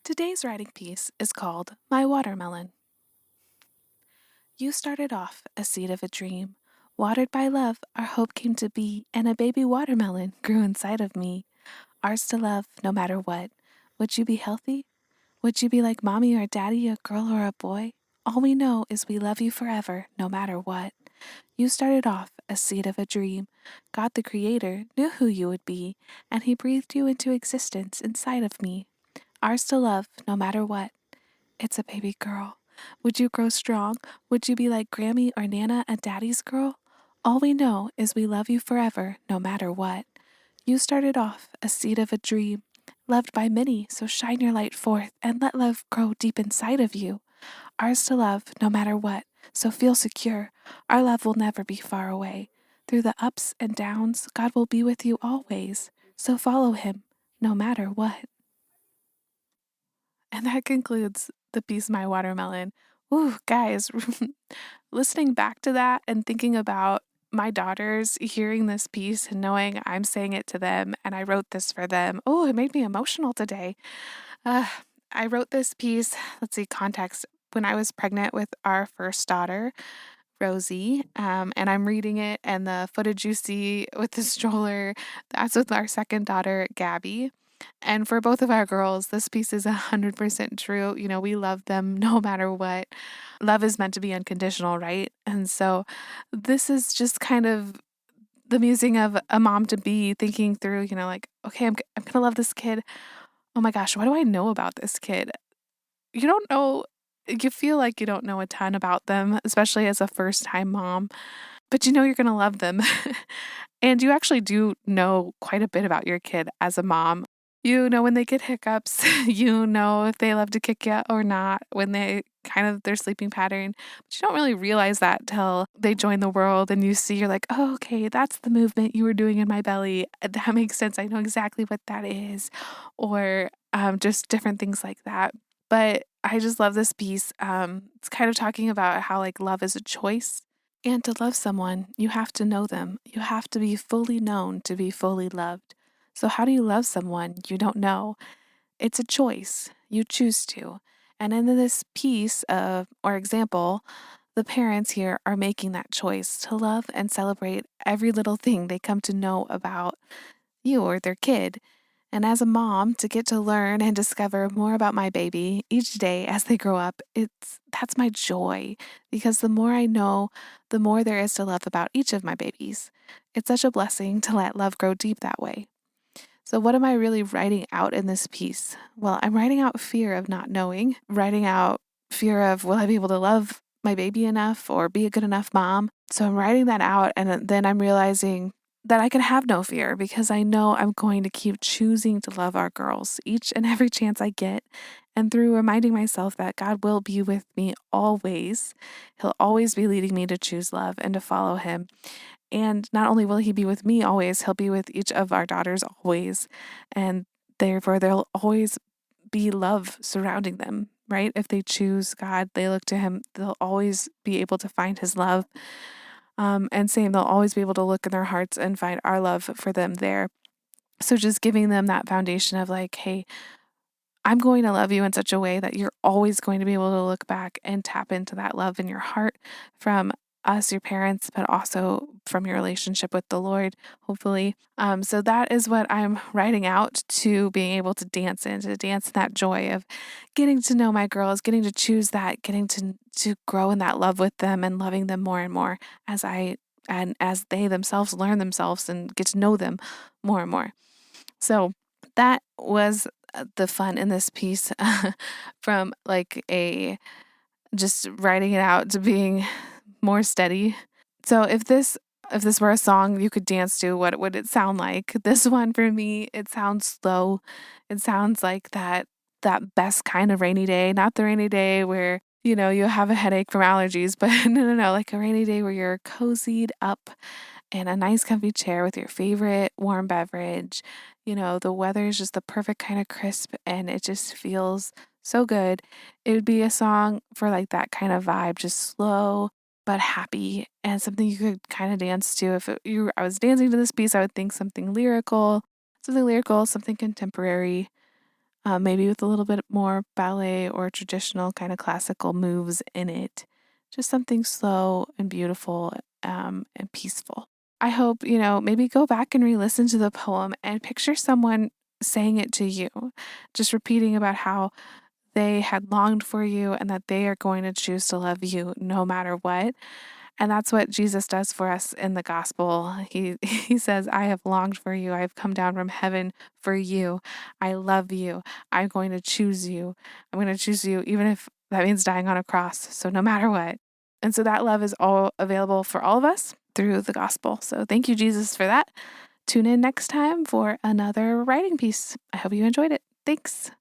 Today's writing piece is called My Watermelon. You started off a seed of a dream. Watered by love, our hope came to be, and a baby watermelon grew inside of me. Ours to love, no matter what. Would you be healthy? Would you be like mommy or daddy, a girl or a boy? All we know is we love you forever, no matter what. You started off a seed of a dream. God the Creator knew who you would be, and He breathed you into existence inside of me. Ours to love, no matter what. It's a baby girl. Would you grow strong? Would you be like Grammy or Nana, a daddy's girl? All we know is we love you forever, no matter what. You started off a seed of a dream, loved by many, so shine your light forth and let love grow deep inside of you. Ours to love, no matter what, so feel secure. Our love will never be far away. Through the ups and downs, God will be with you always, so follow Him, no matter what. And that concludes the piece My Watermelon. Ooh, guys, listening back to that and thinking about my daughters hearing this piece and knowing I'm saying it to them and I wrote this for them. Oh, it made me emotional today. Uh, I wrote this piece, let's see, context, when I was pregnant with our first daughter, Rosie, and I'm reading it, and the footage you see with the stroller, that's with our second daughter, Gabby. And for both of our girls, this piece is 100% true. You know, we love them no matter what. Love is meant to be unconditional, right? And so this is just kind of the musing of a mom to be thinking through, like, okay, I'm going to love this kid. Oh my gosh, what do I know about this kid? You don't know, you feel like you don't know a ton about them, especially as a first time mom, but you know you're going to love them. And you actually do know quite a bit about your kid as a mom. You know when they get hiccups, you know if they love to kick you or not, when they kind of their sleeping pattern. But you don't really realize that till they join the world and you see, you're like, oh, okay, that's the movement you were doing in my belly. That makes sense. I know exactly what that is. Or just different things like that. But I just love this piece. It's kind of talking about how like love is a choice. And to love someone, you have to know them. You have to be fully known to be fully loved. So, how do you love someone you don't know? It's a choice. You choose to. And in this piece or example, the parents here are making that choice to love and celebrate every little thing they come to know about you or their kid. And as a mom, to get to learn and discover more about my baby each day as they grow up, that's my joy, because the more I know, the more there is to love about each of my babies. It's such a blessing to let love grow deep that way. So what am I really writing out in this piece? Well, I'm writing out fear of not knowing, writing out fear of, will I be able to love my baby enough or be a good enough mom? So I'm writing that out, and then I'm realizing that I can have no fear because I know I'm going to keep choosing to love our girls each and every chance I get. And through reminding myself that God will be with me always, He'll always be leading me to choose love and to follow Him. And not only will He be with me always, He'll be with each of our daughters always. And therefore, there'll always be love surrounding them, right? If they choose God, they look to Him, they'll always be able to find His love. And same, they'll always be able to look in their hearts and find our love for them there. So just giving them that foundation of like, hey, I'm going to love you in such a way that you're always going to be able to look back and tap into that love in your heart from us, your parents, but also from your relationship with the Lord, hopefully. So that is what I'm writing out to being able to dance in that joy of getting to know my girls, getting to choose that, getting to grow in that love with them and loving them more and more as they themselves learn themselves and get to know them more and more. So that was the fun in this piece from like just writing it out to being more steady. So if this were a song you could dance to, what would it sound like? This one for me, it sounds slow. It sounds like that best kind of rainy day, not the rainy day where you have a headache from allergies, but no, like a rainy day where you're cozied up in a nice comfy chair with your favorite warm beverage. The weather is just the perfect kind of crisp and it just feels so good. It would be a song for like that kind of vibe, just slow but happy and something you could kind of dance to. If I was dancing to this piece, I would think something lyrical, something contemporary. maybe with a little bit more ballet or traditional kind of classical moves in it. Just something slow and beautiful and peaceful. I hope, maybe go back and re listen to the poem and picture someone saying it to you, just repeating about how they had longed for you and that they are going to choose to love you no matter what. And that's what Jesus does for us in the gospel. He says, I have longed for you. I have come down from heaven for you. I love you. I'm going to choose you. I'm going to choose you, even if that means dying on a cross. So no matter what. And so that love is all available for all of us through the gospel. So thank you, Jesus, for that. Tune in next time for another writing piece. I hope you enjoyed it. Thanks.